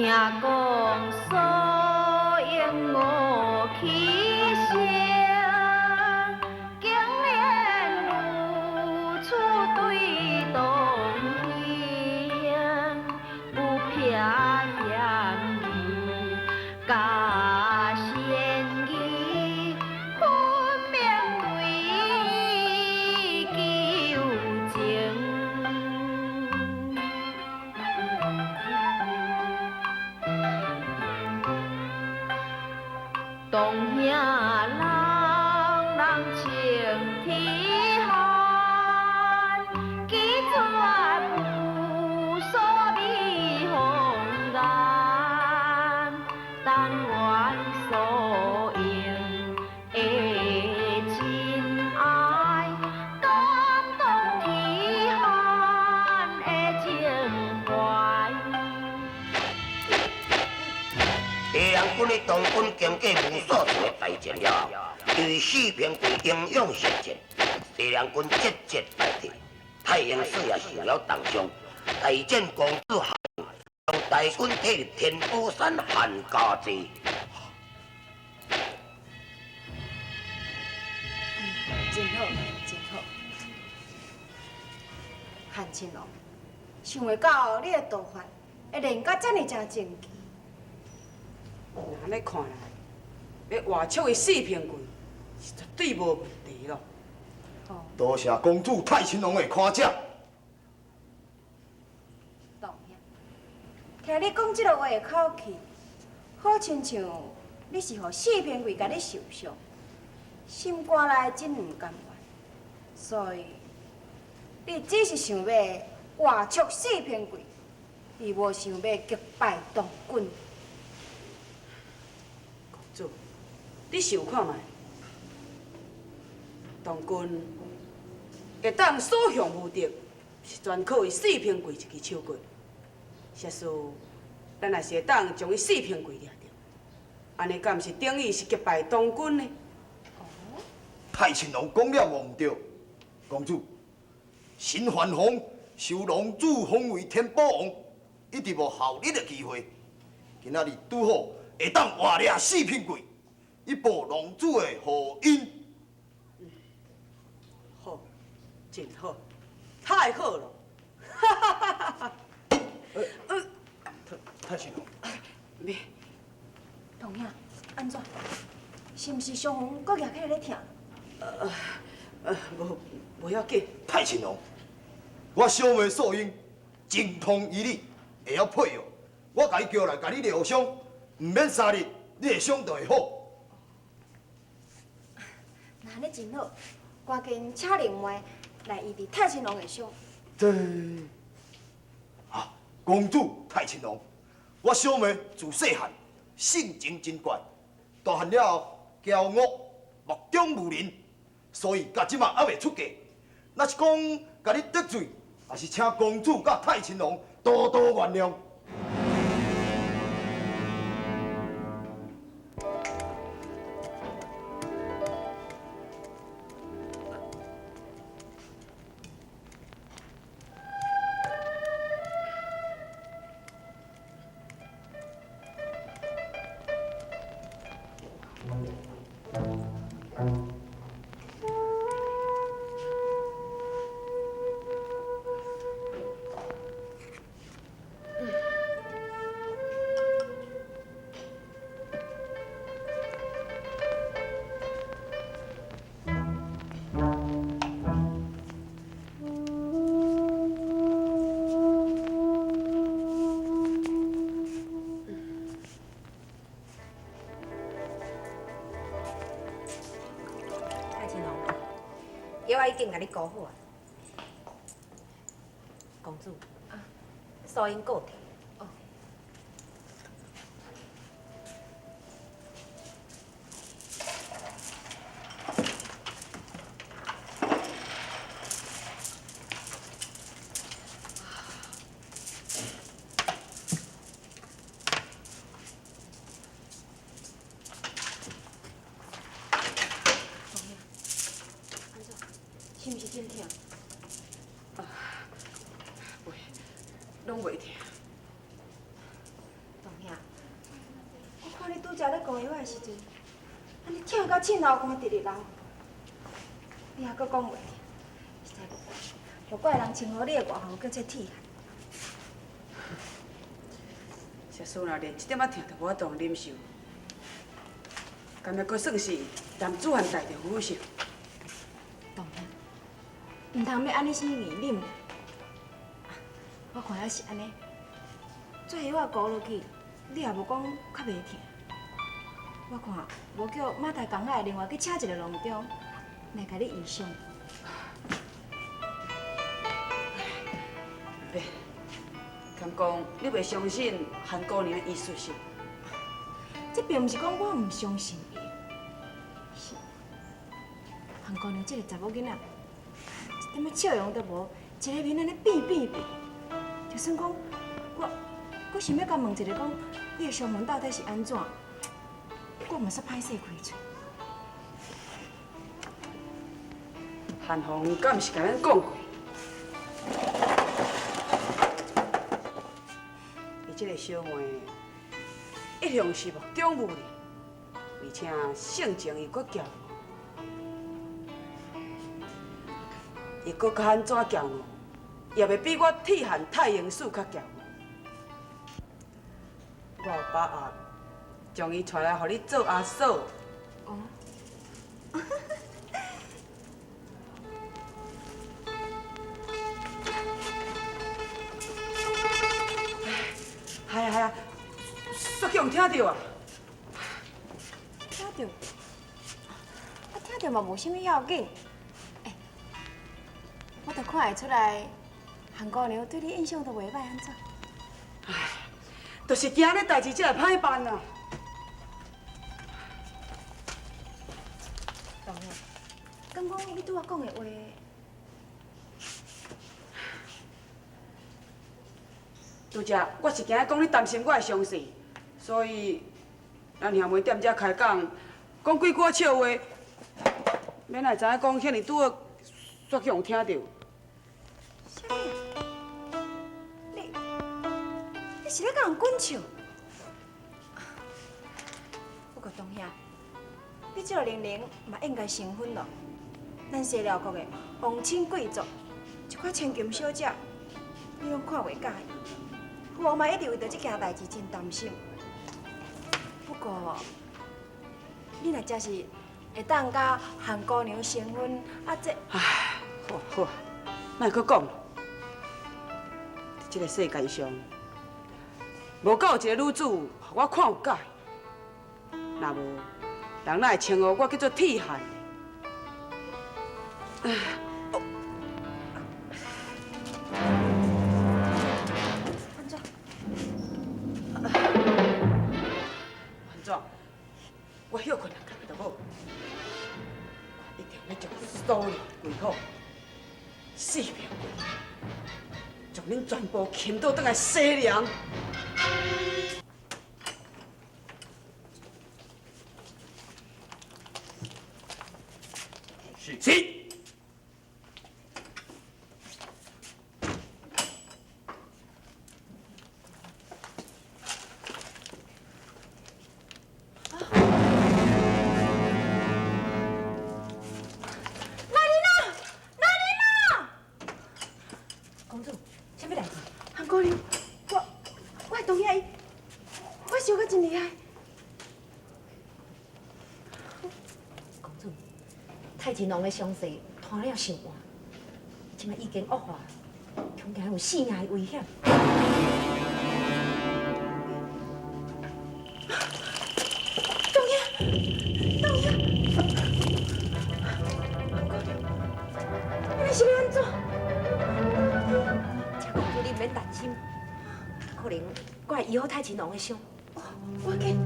听讲所应无起声，竟然如此对同乡，有撇嫌疑，假嫌疑，分明为旧情。当兄人人情天寒，几绝无所美红颜，但愿所应的真爱，感动天寒的情怀。地人军的当军经过无数次的大战了后，由于四平贵英勇善战，地人军节节败退。太英寺也受了重伤，大战公主下令，将大军退入天宝山汉家济。真好，真好。韩青龙，想袂到你的道法会练到这么正正气。安尼看来，要活出的四平贵是绝对无问题咯。多谢公主太青龙的夸奖。当兄，听你讲这个话的口气，好亲像你是互四平贵甲你受伤，心肝内真唔甘愿，所以你只是想要活出四平贵，而无想要击败东军。公主，你想看卖？当军会当所向无敌，是全靠伊四平贵一支手棍。实事，咱也是会当将伊四平贵掠着，安尼敢毋是等于是击败东军呢？太青龙讲了无毋对，公主，新还皇受龙主封为天宝王，一直无效力的机会。今仔日拄好会当活掠四品贵，以报龙主的厚恩。好，真好，太好了！哈哈哈哈哈！太青龙，别，同兄，安怎？是毋是伤风搁举起来咧疼？无要紧。太青龙，我小妹素英精通医理，会晓配药，我甲伊叫来，甲你疗伤，毋免3日，你的伤就会好。那安尼真好，赶紧请另外来医治太青龙的伤。这啊，公主太青龙，我小妹自细汉性情真怪，大汉了后骄傲目中无人，所以到即马还未出嫁。若是讲甲你得罪，也是请公主甲太青龙多多原谅。药已经甲你搞好啊，公主。素英告题。哦。是毋是真疼？拢袂疼。你拄则咧讲闲话的时阵，安尼跳到凊流汗直直流，你还阁讲袂听，实在无怪人称呼你的外号叫做铁汉。谢叔若连一点仔疼都无法度忍受，甘才阁算是男子汉大丈夫性。当然，唔通要安尼生硬忍。我看也是安尼，做迄我糊落去，你也无讲较袂疼。我看无叫马台港仔另外去请一个郎中来甲你医伤。袂，敢讲你袂相信韩姑娘的医术性？这并毋是讲我毋相信伊，是韩姑娘这个查某囡仔，一点仔笑容都无，一个面安尼变变变。就算讲我想要甲问一个，讲你的伤痕到底是安怎，我嘛煞歹势开嘴。韩红敢毋是甲咱讲过？伊这个小妹一向是目中无人，而且性情又搁骄傲，伊搁较安怎骄傲？也袂比我铁汉太阳树较骄傲。我有把握将伊带来，互你做阿嫂。哦。系啊，煞叫人听到啊！听到，听到嘛无啥物要紧。我都看会出来，韩姑娘对你印象都袂歹，安怎？就是惊这代志才会歹办啊！当然，刚讲你拄我讲的话，拄则我是惊讲你担心我的伤势，所以咱兄妹踮遮开讲，讲几句笑话，免来知影讲遐尼拄好，煞叫人听到。啥物？你是咧甲人滚笑？不过东兄，你这个年龄嘛应该成婚咯。咱西辽国的皇亲贵族，一块千金小姐，你拢看袂介意。我嘛一直为着这件代志真担心。不过，你若真是会当甲韩姑娘成婚，这……唉，好，莫搁讲。在这个世界上，无够有一个女子，互我看有介。若无，人哪会称呼我叫做铁汉？安怎？安怎？我休困人干就好。我一定要将所有鬼火死灭过，将恁全部牵倒转来西凉。是。公主，啥物代志？韩姑娘，我的同学伊，我烧得真厉害。公主，太清郎的伤势拖了伤晚，现在已经恶化，恐惊有性命的危险。同学，你是要安怎？请公主你免担心，可能我会医好太清郎的伤。我给。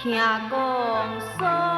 听讲说。